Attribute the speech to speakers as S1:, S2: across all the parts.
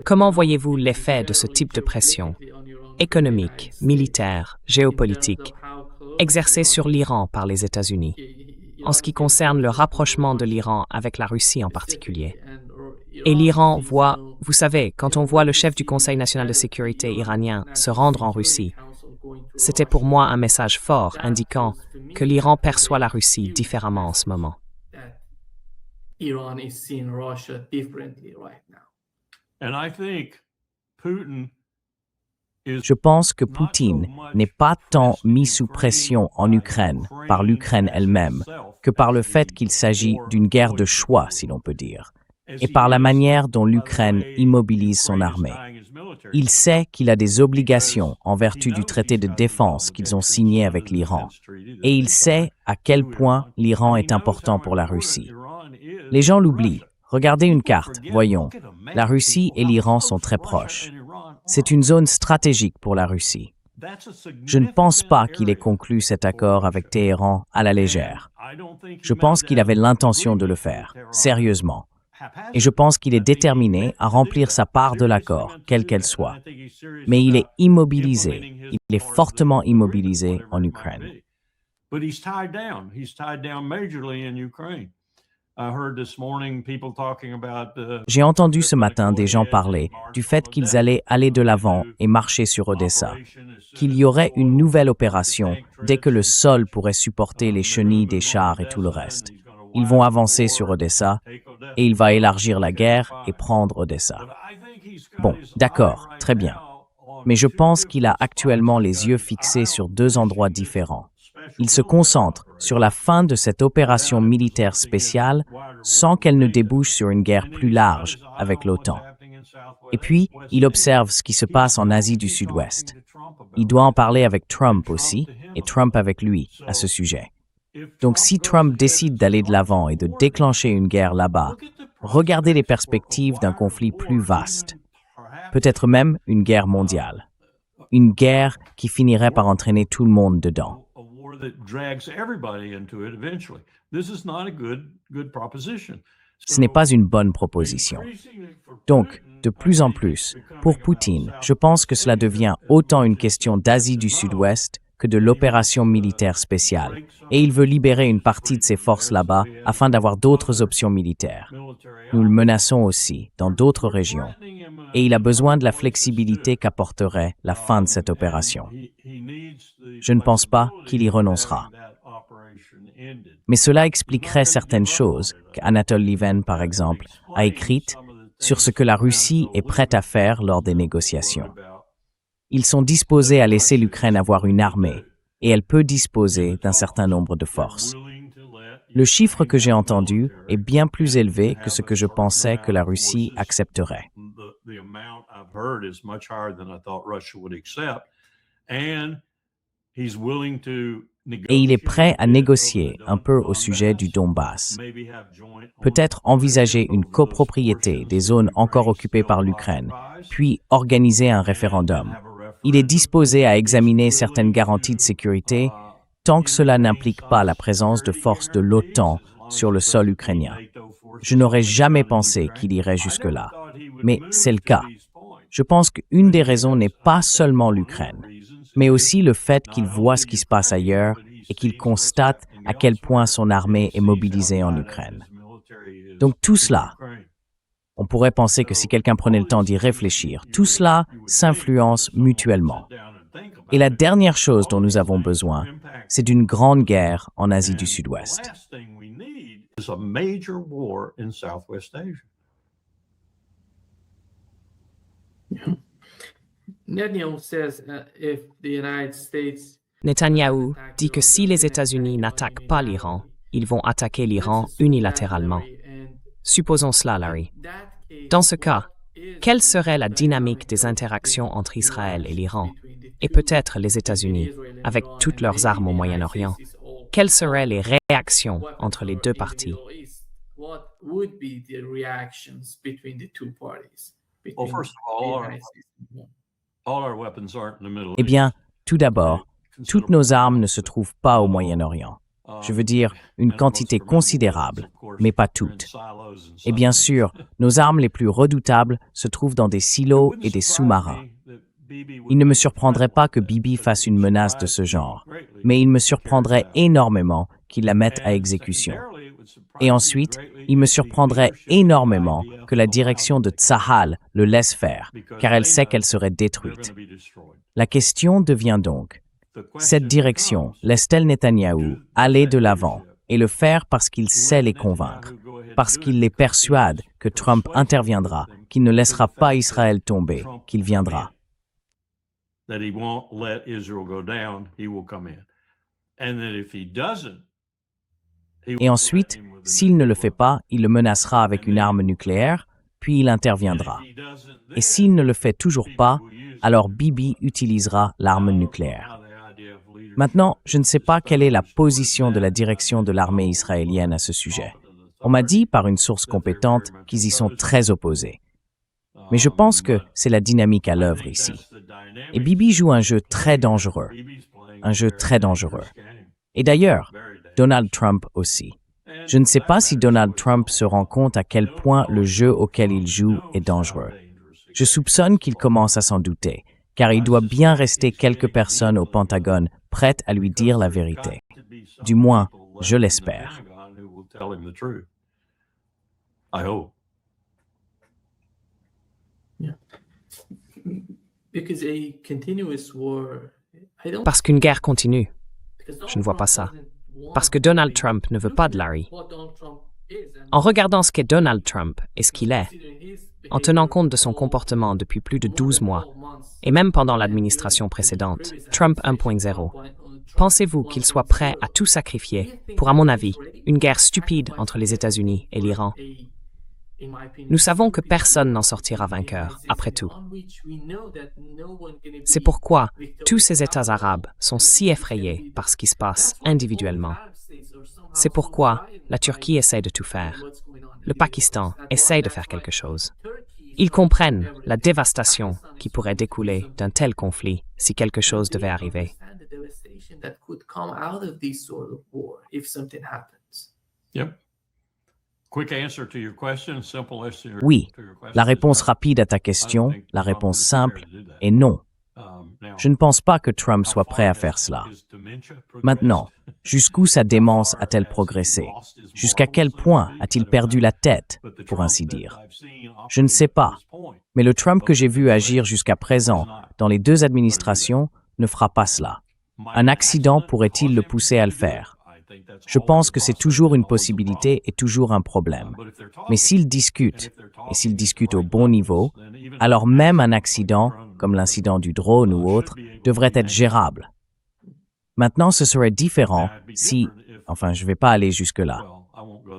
S1: Comment voyez-vous l'effet de ce type de pression économique, militaire, géopolitique, exercée sur l'Iran par les États-Unis, en ce qui concerne le rapprochement de l'Iran avec la Russie en particulier? Et l'Iran voit, vous savez, quand on voit le chef du Conseil national de sécurité iranien se rendre en Russie, c'était pour moi un message fort indiquant que l'Iran perçoit la Russie différemment en ce moment.
S2: Je pense que Poutine n'est pas tant mis sous pression en Ukraine par l'Ukraine elle-même que par le fait qu'il s'agit d'une guerre de choix, si l'on peut dire, et par la manière dont l'Ukraine immobilise son armée. Il sait qu'il a des obligations en vertu du traité de défense qu'ils ont signé avec l'Iran, et il sait à quel point l'Iran est important pour la Russie. Les gens l'oublient. Regardez une carte, voyons. La Russie et l'Iran sont très proches. C'est une zone stratégique pour la Russie. Je ne pense pas qu'il ait conclu cet accord avec Téhéran à la légère. Je pense qu'il avait l'intention de le faire, sérieusement. Et je pense qu'il est déterminé à remplir sa part de l'accord, quelle qu'elle soit. Mais il est immobilisé, il est fortement immobilisé en Ukraine. J'ai entendu ce matin des gens parler du fait qu'ils allaient aller de l'avant et marcher sur Odessa, qu'il y aurait une nouvelle opération dès que le sol pourrait supporter les chenilles des chars et tout le reste. Ils vont avancer sur Odessa et il va élargir la guerre et prendre Odessa. Bon, d'accord, très bien. Mais je pense qu'il a actuellement les yeux fixés sur deux endroits différents. Il se concentre sur la fin de cette opération militaire spéciale sans qu'elle ne débouche sur une guerre plus large avec l'OTAN. Et puis, il observe ce qui se passe en Asie du Sud-Ouest. Il doit en parler avec Trump aussi, et Trump avec lui, à ce sujet. Donc si Trump décide d'aller de l'avant et de déclencher une guerre là-bas, regardez les perspectives d'un conflit plus vaste. Peut-être même une guerre mondiale. Une guerre qui finirait par entraîner tout le monde dedans. Ce n'est pas une bonne proposition. Donc, de plus en plus, pour Poutine, je pense que cela devient autant une question d'Asie du Sud-Ouest que de l'opération militaire spéciale, et il veut libérer une partie de ses forces là-bas afin d'avoir d'autres options militaires. Nous le menaçons aussi dans d'autres régions, et il a besoin de la flexibilité qu'apporterait la fin de cette opération. Je ne pense pas qu'il y renoncera. Mais cela expliquerait certaines choses qu'Anatol Lieven, par exemple, a écrites sur ce que la Russie est prête à faire lors des négociations. Ils sont disposés à laisser l'Ukraine avoir une armée, et elle peut disposer d'un certain nombre de forces. Le chiffre que j'ai entendu est bien plus élevé que ce que je pensais que la Russie accepterait. Et il est prêt à négocier un peu au sujet du Donbass. Peut-être envisager une copropriété des zones encore occupées par l'Ukraine, puis organiser un référendum. Il est disposé à examiner certaines garanties de sécurité tant que cela n'implique pas la présence de forces de l'OTAN sur le sol ukrainien. Je n'aurais jamais pensé qu'il irait jusque-là, mais c'est le cas. Je pense qu'une des raisons n'est pas seulement l'Ukraine, mais aussi le fait qu'il voit ce qui se passe ailleurs et qu'il constate à quel point son armée est mobilisée en Ukraine. Donc tout cela, on pourrait penser que si quelqu'un prenait le temps d'y réfléchir, tout cela s'influence mutuellement. Et la dernière chose dont nous avons besoin, c'est d'une grande guerre en Asie du Sud-Ouest.
S1: Netanyahou dit que si les États-Unis n'attaquent pas l'Iran, ils vont attaquer l'Iran unilatéralement. Supposons cela, Larry. Dans ce cas, quelle serait la dynamique des interactions entre Israël et l'Iran, et peut-être les États-Unis, avec toutes leurs armes au Moyen-Orient? Quelles seraient les réactions entre les deux parties?
S2: Eh bien, tout d'abord, toutes nos armes ne se trouvent pas au Moyen-Orient. Je veux dire, une quantité considérable, mais pas toutes. Et bien sûr, nos armes les plus redoutables se trouvent dans des silos et des sous-marins. Il ne me surprendrait pas que Bibi fasse une menace de ce genre, mais il me surprendrait énormément qu'il la mette à exécution. Et ensuite, il me surprendrait énormément que la direction de Tsahal le laisse faire, car elle sait qu'elle serait détruite. La question devient donc, cette direction laisse-t-elle Netanyahou aller de l'avant et le faire parce qu'il sait les convaincre, parce qu'il les persuade que Trump interviendra, qu'il ne laissera pas Israël tomber, qu'il viendra? Et ensuite, s'il ne le fait pas, il le menacera avec une arme nucléaire, puis il interviendra. Et s'il ne le fait toujours pas, alors Bibi utilisera l'arme nucléaire. Maintenant, je ne sais pas quelle est la position de la direction de l'armée israélienne à ce sujet. On m'a dit par une source compétente qu'ils y sont très opposés. Mais je pense que c'est la dynamique à l'œuvre ici. Et Bibi joue un jeu très dangereux. Un jeu très dangereux. Et d'ailleurs, Donald Trump aussi. Je ne sais pas si Donald Trump se rend compte à quel point le jeu auquel il joue est dangereux. Je soupçonne qu'il commence à s'en douter, car il doit bien rester quelques personnes au Pentagone prêtes à lui dire la vérité. Du moins, je l'espère.
S1: Parce qu'une guerre continue. Je ne vois pas ça. Parce que Donald Trump ne veut pas de Larry. En regardant ce qu'est Donald Trump et ce qu'il est, en tenant compte de son comportement depuis plus de 12 mois, et même pendant l'administration précédente, Trump 1.0, pensez-vous qu'il soit prêt à tout sacrifier pour, à mon avis, une guerre stupide entre les États-Unis et l'Iran? Nous savons que personne n'en sortira vainqueur, après tout. C'est pourquoi tous ces États arabes sont si effrayés par ce qui se passe individuellement. C'est pourquoi la Turquie essaie de tout faire. Le Pakistan essaie de faire quelque chose. Ils comprennent la dévastation qui pourrait découler d'un tel conflit si quelque chose devait arriver.
S2: Oui, la réponse rapide à ta question, la réponse simple, est non. Je ne pense pas que Trump soit prêt à faire cela. Maintenant, jusqu'où sa démence a-t-elle progressé? Jusqu'à quel point a-t-il perdu la tête, pour ainsi dire? Je ne sais pas, mais le Trump que j'ai vu agir jusqu'à présent dans les deux administrations ne fera pas cela. Un accident pourrait-il le pousser à le faire? Je pense que c'est toujours une possibilité et toujours un problème. Mais s'ils discutent, et s'ils discutent au bon niveau, alors même un accident, comme l'incident du drone ou autre, devrait être gérable. Maintenant, ce serait différent si... Enfin, je ne vais pas aller jusque-là.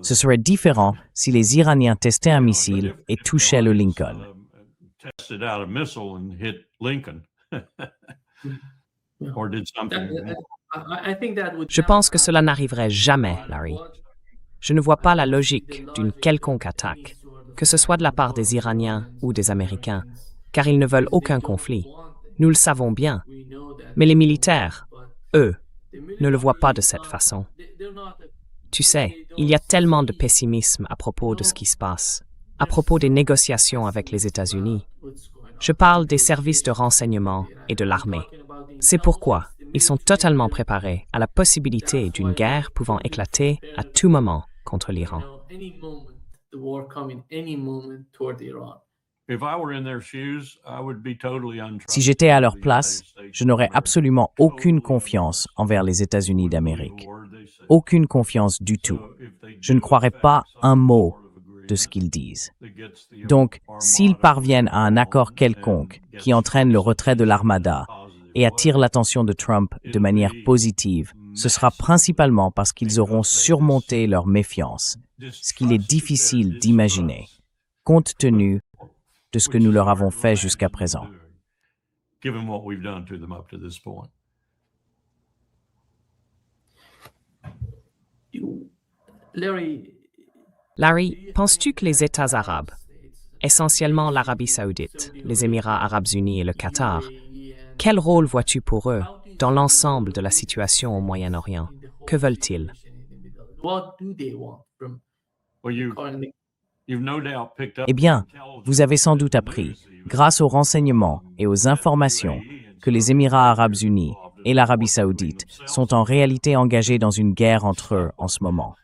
S2: Ce serait différent si les Iraniens testaient un missile et touchaient le Lincoln.
S1: Je pense que cela n'arriverait jamais, Larry. Je ne vois pas la logique d'une quelconque attaque, que ce soit de la part des Iraniens ou des Américains, car ils ne veulent aucun conflit. Nous le savons bien. Mais les militaires, eux, ne le voient pas de cette façon. Tu sais, il y a tellement de pessimisme à propos de ce qui se passe, à propos des négociations avec les États-Unis. Je parle des services de renseignement et de l'armée. C'est pourquoi ils sont totalement préparés à la possibilité d'une guerre pouvant éclater à tout moment contre l'Iran.
S2: Si j'étais à leur place, je n'aurais absolument aucune confiance envers les États-Unis d'Amérique. Aucune confiance du tout. Je ne croirais pas un mot de ce qu'ils disent. Donc, s'ils parviennent à un accord quelconque qui entraîne le retrait de l'armada et attire l'attention de Trump de manière positive, ce sera principalement parce qu'ils auront surmonté leur méfiance, ce qu'il est difficile d'imaginer, compte tenu de ce que nous leur avons fait jusqu'à présent.
S1: Larry, penses-tu que les États arabes, essentiellement l'Arabie saoudite, les Émirats arabes unis et le Qatar, quel rôle vois-tu pour eux dans l'ensemble de la situation au Moyen-Orient? Que veulent-ils?
S2: Eh bien, vous avez sans doute appris, grâce aux renseignements et aux informations, que les Émirats arabes unis et l'Arabie saoudite sont en réalité engagés dans une guerre entre eux en ce moment.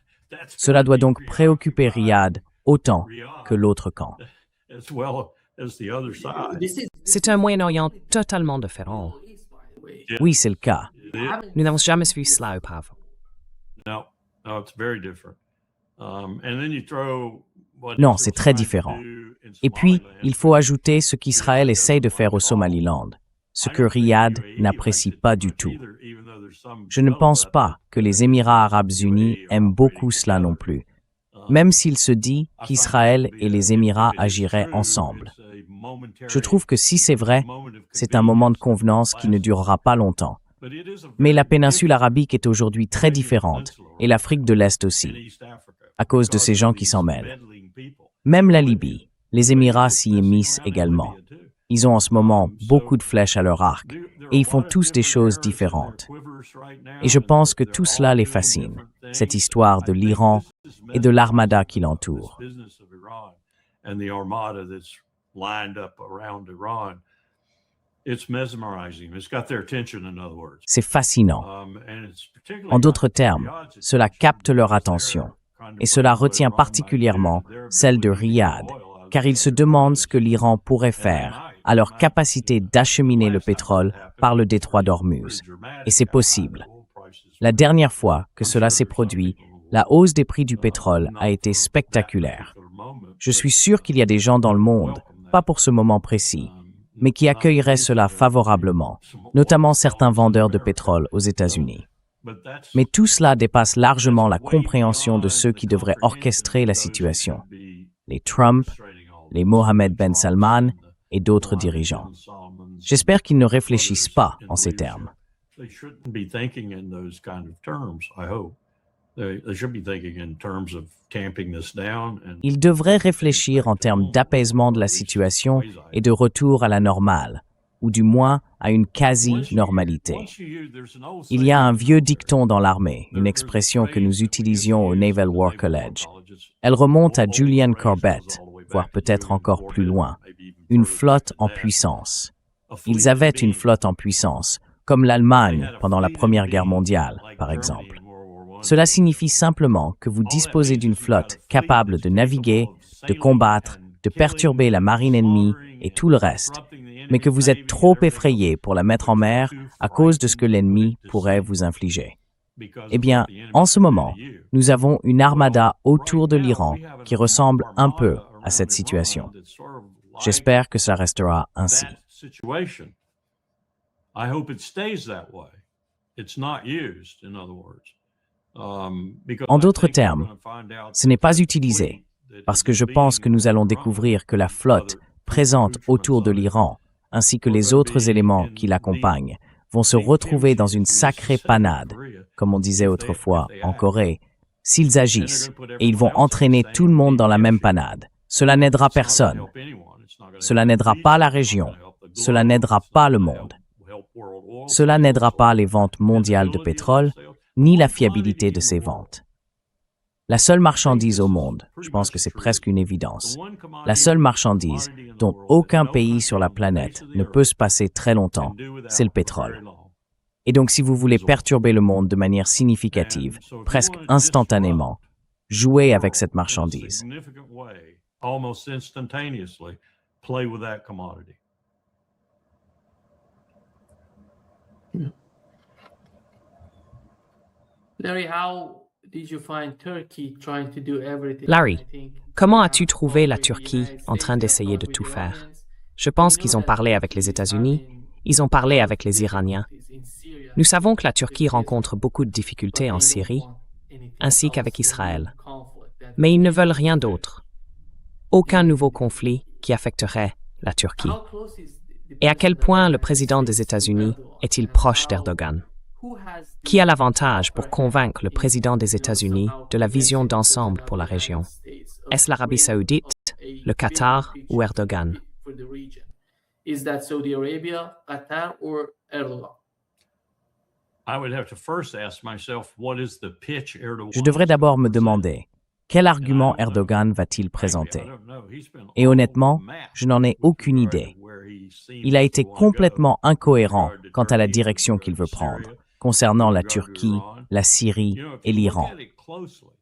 S2: Cela doit donc préoccuper Riyad autant que l'autre camp.
S1: C'est un Moyen-Orient totalement différent.
S2: Oui, c'est le cas.
S1: Nous n'avons jamais vu cela auparavant.
S2: Non, c'est très différent. Et puis, il faut ajouter ce qu'Israël essaye de faire au Somaliland, ce que Riyad n'apprécie pas du tout. Je ne pense pas que les Émirats arabes unis aiment beaucoup cela non plus, même s'il se dit qu'Israël et les Émirats agiraient ensemble. Je trouve que si c'est vrai, c'est un moment de convenance qui ne durera pas longtemps. Mais la péninsule arabique est aujourd'hui très différente, et l'Afrique de l'Est aussi, à cause de ces gens qui s'en mêlent. Même la Libye, les Émirats s'y émissent également. Ils ont en ce moment beaucoup de flèches à leur arc, et ils font tous des choses différentes. Et je pense que tout cela les fascine, cette histoire de l'Iran et de l'armada qui l'entoure. C'est fascinant. En d'autres termes, cela capte leur attention, et cela retient particulièrement celle de Riyad, car ils se demandent ce que l'Iran pourrait faire à leur capacité d'acheminer le pétrole par le détroit d'Ormuz. Et c'est possible. La dernière fois que cela s'est produit, la hausse des prix du pétrole a été spectaculaire. Je suis sûr qu'il y a des gens dans le monde, pas pour ce moment précis, mais qui accueilleraient cela favorablement, notamment certains vendeurs de pétrole aux États-Unis. Mais tout cela dépasse largement la compréhension de ceux qui devraient orchestrer la situation, les Trump, les Mohammed Ben Salman et d'autres dirigeants. J'espère qu'ils ne réfléchissent pas en ces termes. Ils devraient réfléchir en termes d'apaisement de la situation et de retour à la normale, ou du moins à une quasi-normalité. Il y a un vieux dicton dans l'armée, une expression que nous utilisions au Naval War College. Elle remonte à Julian Corbett, voire peut-être encore plus loin. Une flotte en puissance. Ils avaient une flotte en puissance, comme l'Allemagne pendant la Première Guerre mondiale, par exemple. Cela signifie simplement que vous disposez d'une flotte capable de naviguer, de combattre, de perturber la marine ennemie et tout le reste, mais que vous êtes trop effrayé pour la mettre en mer à cause de ce que l'ennemi pourrait vous infliger. Eh bien, en ce moment, nous avons une armada autour de l'Iran qui ressemble un peu à cette situation. J'espère que ça restera ainsi. En d'autres termes, ce n'est pas utilisé, parce que je pense que nous allons découvrir que la flotte présente autour de l'Iran, ainsi que les autres éléments qui l'accompagnent, vont se retrouver dans une sacrée panade, comme on disait autrefois en Corée, s'ils agissent, et ils vont entraîner tout le monde dans la même panade. Cela n'aidera personne. Cela n'aidera pas la région. Cela n'aidera pas le monde. Cela n'aidera pas les ventes mondiales de pétrole, ni la fiabilité de ces ventes. La seule marchandise au monde, je pense que c'est presque une évidence, la seule marchandise dont aucun pays sur la planète ne peut se passer très longtemps, c'est le pétrole. Et donc si vous voulez perturber le monde de manière significative, presque instantanément, jouez avec cette marchandise.
S1: Larry, comment as-tu trouvé la Turquie en train d'essayer de tout faire? Je pense qu'ils ont parlé avec les États-Unis, ils ont parlé avec les Iraniens. Nous savons que la Turquie rencontre beaucoup de difficultés en Syrie, ainsi qu'avec Israël. Mais ils ne veulent rien d'autre. Aucun nouveau conflit qui affecterait la Turquie. Et à quel point le président des États-Unis est-il proche d'Erdogan? Qui a l'avantage pour convaincre le président des États-Unis de la vision d'ensemble pour la région? Est-ce l'Arabie saoudite, le Qatar ou Erdogan?
S2: Je devrais d'abord me demander, quel argument Erdogan va-t-il présenter? Et honnêtement, je n'en ai aucune idée. Il a été complètement incohérent quant à la direction qu'il veut prendre, concernant la Turquie, la Syrie et l'Iran.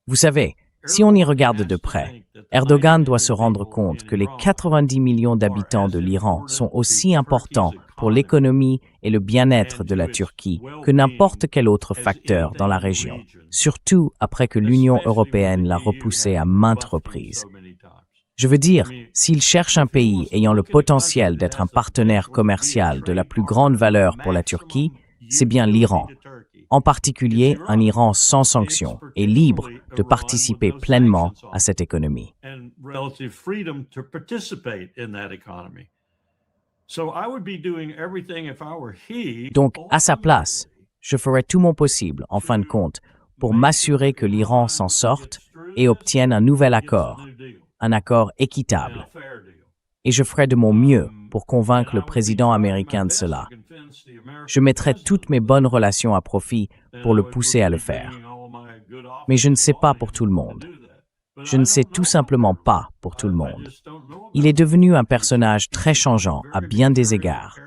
S2: Vous savez, si on y regarde de près, Erdogan doit se rendre compte que les 90 millions d'habitants de l'Iran sont aussi importants pour l'économie et le bien-être de la Turquie que n'importe quel autre facteur dans la région, surtout après que l'Union européenne l'a repoussé à maintes reprises. Je veux dire, s'il cherche un pays ayant le potentiel d'être un partenaire commercial de la plus grande valeur pour la Turquie, c'est bien l'Iran. En particulier, un Iran sans sanctions et libre de participer pleinement à cette économie. Donc, à sa place, je ferai tout mon possible, en fin de compte, pour m'assurer que l'Iran s'en sorte et obtienne un nouvel accord, un accord équitable. Et je ferai de mon mieux pour convaincre le président américain de cela. Je mettrai toutes mes bonnes relations à profit pour le pousser à le faire. Mais je ne sais pas pour tout le monde. Je ne sais tout simplement pas pour tout le monde. Il est devenu un personnage très changeant à bien des égards,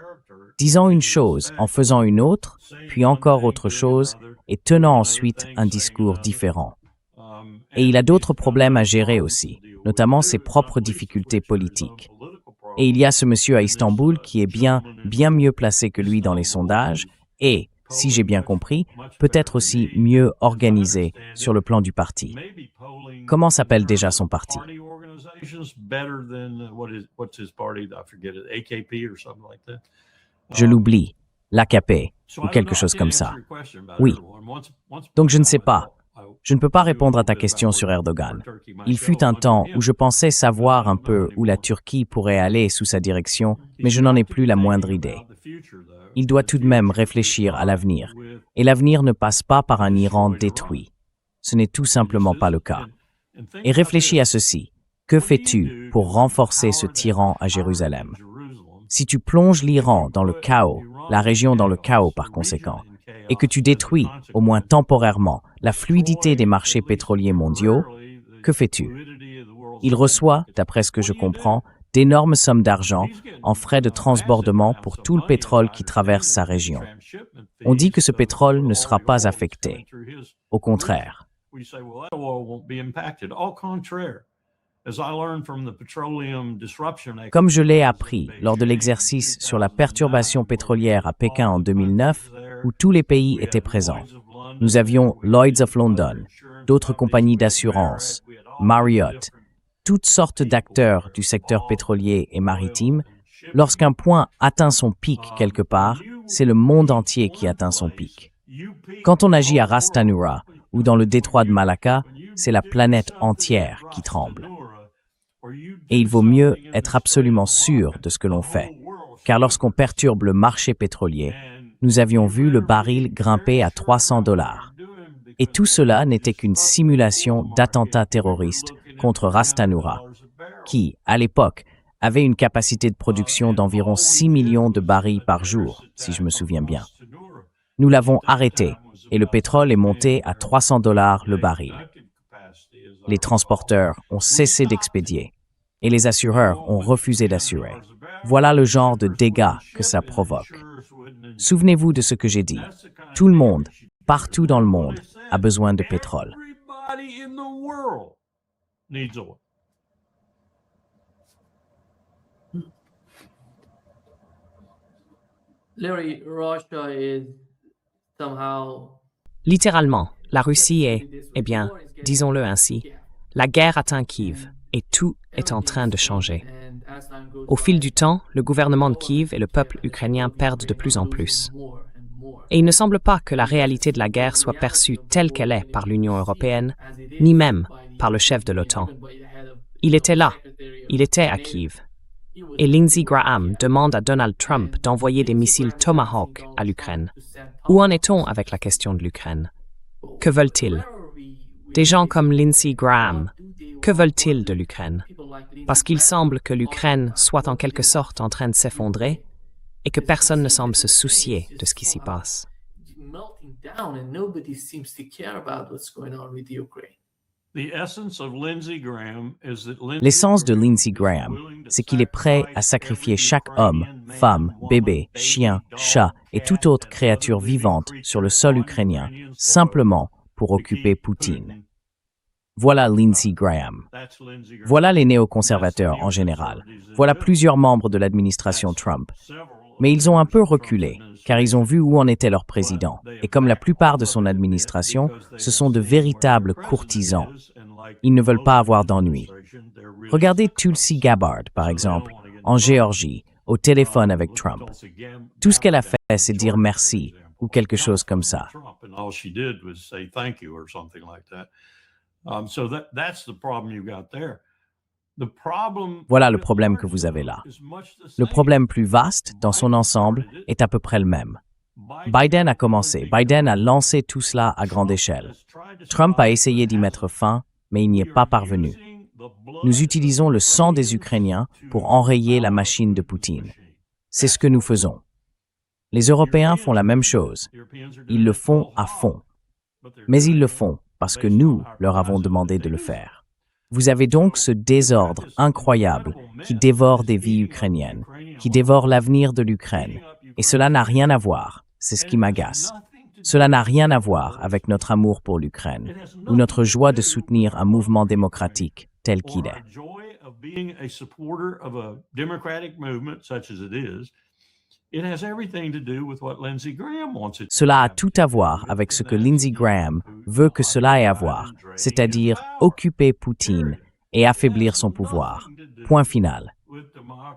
S2: disant une chose en faisant une autre, puis encore autre chose, et tenant ensuite un discours différent. Et il a d'autres problèmes à gérer aussi, notamment ses propres difficultés politiques. Et il y a ce monsieur à Istanbul qui est bien mieux placé que lui dans les sondages et, si j'ai bien compris, peut-être aussi mieux organisé sur le plan du parti. Comment s'appelle déjà son parti? Je l'oublie, l'AKP, ou quelque chose comme ça. Oui. Donc je ne sais pas. Je ne peux pas répondre à ta question sur Erdogan. Il fut un temps où je pensais savoir un peu où la Turquie pourrait aller sous sa direction, mais je n'en ai plus la moindre idée. Il doit tout de même réfléchir à l'avenir, et l'avenir ne passe pas par un Iran détruit. Ce n'est tout simplement pas le cas. Et réfléchis à ceci. Que fais-tu pour renforcer ce tyran à Jérusalem? Si tu plonges l'Iran dans le chaos, la région dans le chaos par conséquent, et que tu détruis, au moins temporairement, la fluidité des marchés pétroliers mondiaux, que fais-tu? Il reçoit, d'après ce que je comprends, d'énormes sommes d'argent en frais de transbordement pour tout le pétrole qui traverse sa région. On dit que ce pétrole ne sera pas affecté. Au contraire. Comme je l'ai appris lors de l'exercice sur la perturbation pétrolière à Pékin en 2009, où tous les pays étaient présents. Nous avions Lloyd's of London, d'autres compagnies d'assurance, Marriott, toutes sortes d'acteurs du secteur pétrolier et maritime. Lorsqu'un point atteint son pic quelque part, c'est le monde entier qui atteint son pic. Quand on agit à Ras Tanura ou dans le détroit de Malacca, c'est la planète entière qui tremble. Et il vaut mieux être absolument sûr de ce que l'on fait, car lorsqu'on perturbe le marché pétrolier, nous avions vu le baril grimper à $300. Et tout cela n'était qu'une simulation d'attentat terroriste contre Ras Tanura, qui, à l'époque, avait une capacité de production d'environ 6 millions de barils par jour, si je me souviens bien. Nous l'avons arrêté, et le pétrole est monté à $300 le baril. Les transporteurs ont cessé d'expédier, et les assureurs ont refusé d'assurer. Voilà le genre de dégâts que ça provoque. Souvenez-vous de ce que j'ai dit. Tout le monde, partout dans le monde, a besoin de pétrole.
S1: Littéralement, la Russie est, disons-le ainsi, la guerre atteint Kiev et tout est en train de changer. Au fil du temps, le gouvernement de Kiev et le peuple ukrainien perdent de plus en plus. Et il ne semble pas que la réalité de la guerre soit perçue telle qu'elle est par l'Union européenne, ni même par le chef de l'OTAN. Il était là, il était à Kiev. Et Lindsey Graham demande à Donald Trump d'envoyer des missiles Tomahawk à l'Ukraine. Où en est-on avec la question de l'Ukraine? Que veulent-ils? Des gens comme Lindsey Graham, que veulent-ils de l'Ukraine? Parce qu'il semble que l'Ukraine soit en quelque sorte en train de s'effondrer et que personne ne semble se soucier de ce qui s'y passe.
S3: melting down and nobody seems to care about what's going on with Ukraine.
S2: L'essence de Lindsey Graham, c'est qu'il est prêt à sacrifier chaque homme, femme, bébé, chien, chat et toute autre créature vivante sur le sol ukrainien, simplement pour occuper Poutine. Voilà Lindsey Graham. Voilà les néoconservateurs en général. Voilà plusieurs membres de l'administration Trump. Mais ils ont un peu reculé, car ils ont vu où en était leur président. Et comme la plupart de son administration, ce sont de véritables courtisans. Ils ne veulent pas avoir d'ennui. Regardez Tulsi Gabbard, par exemple, en Géorgie, au téléphone avec Trump. Tout ce qu'elle a fait, c'est dire merci, ou quelque chose comme ça. Voilà le problème que vous avez là. Le problème plus vaste, dans son ensemble, est à peu près le même. Biden a commencé, Biden a lancé tout cela à grande échelle. Trump a essayé d'y mettre fin, mais il n'y est pas parvenu. Nous utilisons le sang des Ukrainiens pour enrayer la machine de Poutine. C'est ce que nous faisons. Les Européens font la même chose. Ils le font à fond. Mais ils le font parce que nous leur avons demandé de le faire. Vous avez donc ce désordre incroyable qui dévore des vies ukrainiennes, qui dévore l'avenir de l'Ukraine. Et cela n'a rien à voir, c'est ce qui m'agace. Cela n'a rien à voir avec notre amour pour l'Ukraine ou notre joie de soutenir un mouvement démocratique tel qu'il est. Cela a tout à voir avec ce que Lindsey Graham veut que cela ait à voir, c'est-à-dire occuper Poutine et affaiblir son pouvoir. Point final.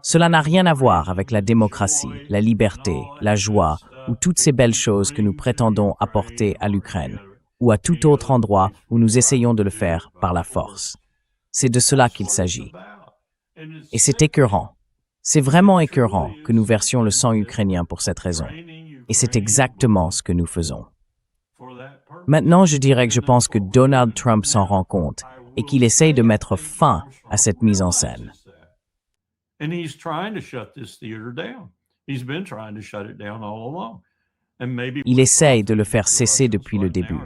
S2: Cela n'a rien à voir avec la démocratie, la liberté, la joie ou toutes ces belles choses que nous prétendons apporter à l'Ukraine ou à tout autre endroit où nous essayons de le faire par la force. C'est de cela qu'il s'agit. Et c'est écœurant. C'est vraiment écœurant que nous versions le sang ukrainien pour cette raison. Et c'est exactement ce que nous faisons. Maintenant, je dirais que je pense que Donald Trump s'en rend compte et qu'il essaye de mettre fin à cette mise en scène. Il essaye de le faire cesser depuis le début.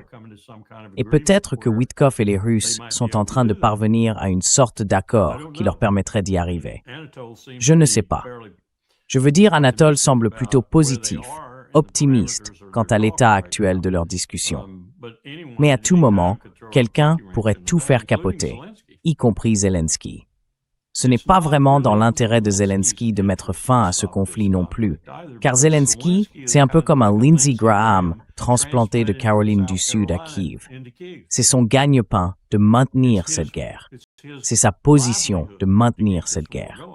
S2: Et peut-être que Witkoff et les Russes sont en train de parvenir à une sorte d'accord qui leur permettrait d'y arriver. Je ne sais pas. Je veux dire, Anatole semble plutôt positif, optimiste quant à l'état actuel de leur discussion. Mais à tout moment, quelqu'un pourrait tout faire capoter, y compris Zelensky. Ce n'est pas vraiment dans l'intérêt de Zelensky de mettre fin à ce conflit non plus, car Zelensky, c'est un peu comme un Lindsey Graham transplanté de Caroline du Sud à Kiev. C'est son gagne-pain de maintenir cette guerre. C'est sa position de maintenir cette guerre.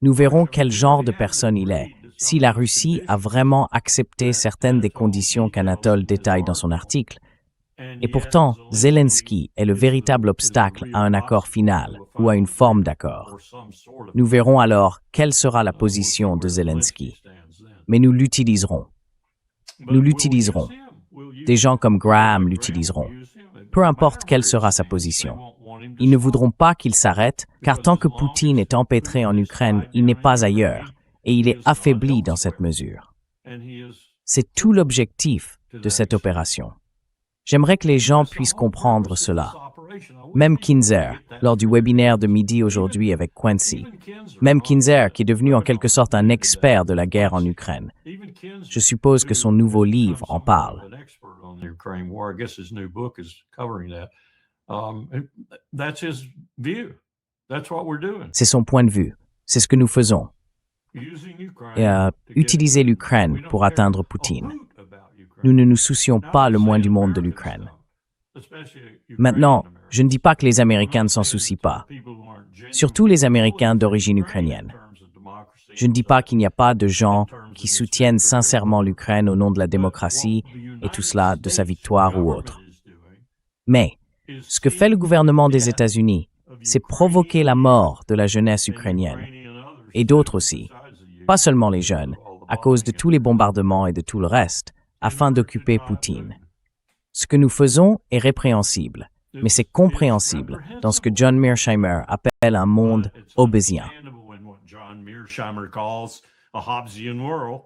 S2: Nous verrons quel genre de personne il est, si la Russie a vraiment accepté certaines des conditions qu'Anatole détaille dans son article. Et pourtant, Zelensky est le véritable obstacle à un accord final ou à une forme d'accord. Nous verrons alors quelle sera la position de Zelensky. Mais nous l'utiliserons. Nous l'utiliserons. Des gens comme Graham l'utiliseront. Peu importe quelle sera sa position. Ils ne voudront pas qu'il s'arrête, car tant que Poutine est empêtré en Ukraine, il n'est pas ailleurs, et il est affaibli dans cette mesure. C'est tout l'objectif de cette opération. J'aimerais que les gens puissent comprendre cela. Même Kinzer, lors du webinaire de midi aujourd'hui avec Quincy. Même Kinzer, qui est devenu en quelque sorte un expert de la guerre en Ukraine. Je suppose que son nouveau livre en parle. C'est son point de vue. C'est ce que nous faisons. Utiliser l'Ukraine pour atteindre Poutine. Nous ne nous soucions pas le moins du monde de l'Ukraine. Maintenant, je ne dis pas que les Américains ne s'en soucient pas. Surtout les Américains d'origine ukrainienne. Je ne dis pas qu'il n'y a pas de gens qui soutiennent sincèrement l'Ukraine au nom de la démocratie et tout cela de sa victoire ou autre. Mais, ce que fait le gouvernement des États-Unis, c'est provoquer la mort de la jeunesse ukrainienne. Et d'autres aussi, pas seulement les jeunes, à cause de tous les bombardements et de tout le reste, afin d'occuper Poutine. Ce que nous faisons est répréhensible, mais c'est compréhensible dans ce que John Mearsheimer appelle un monde obésien.
S4: Mearsheimer calls a Hobbesian world.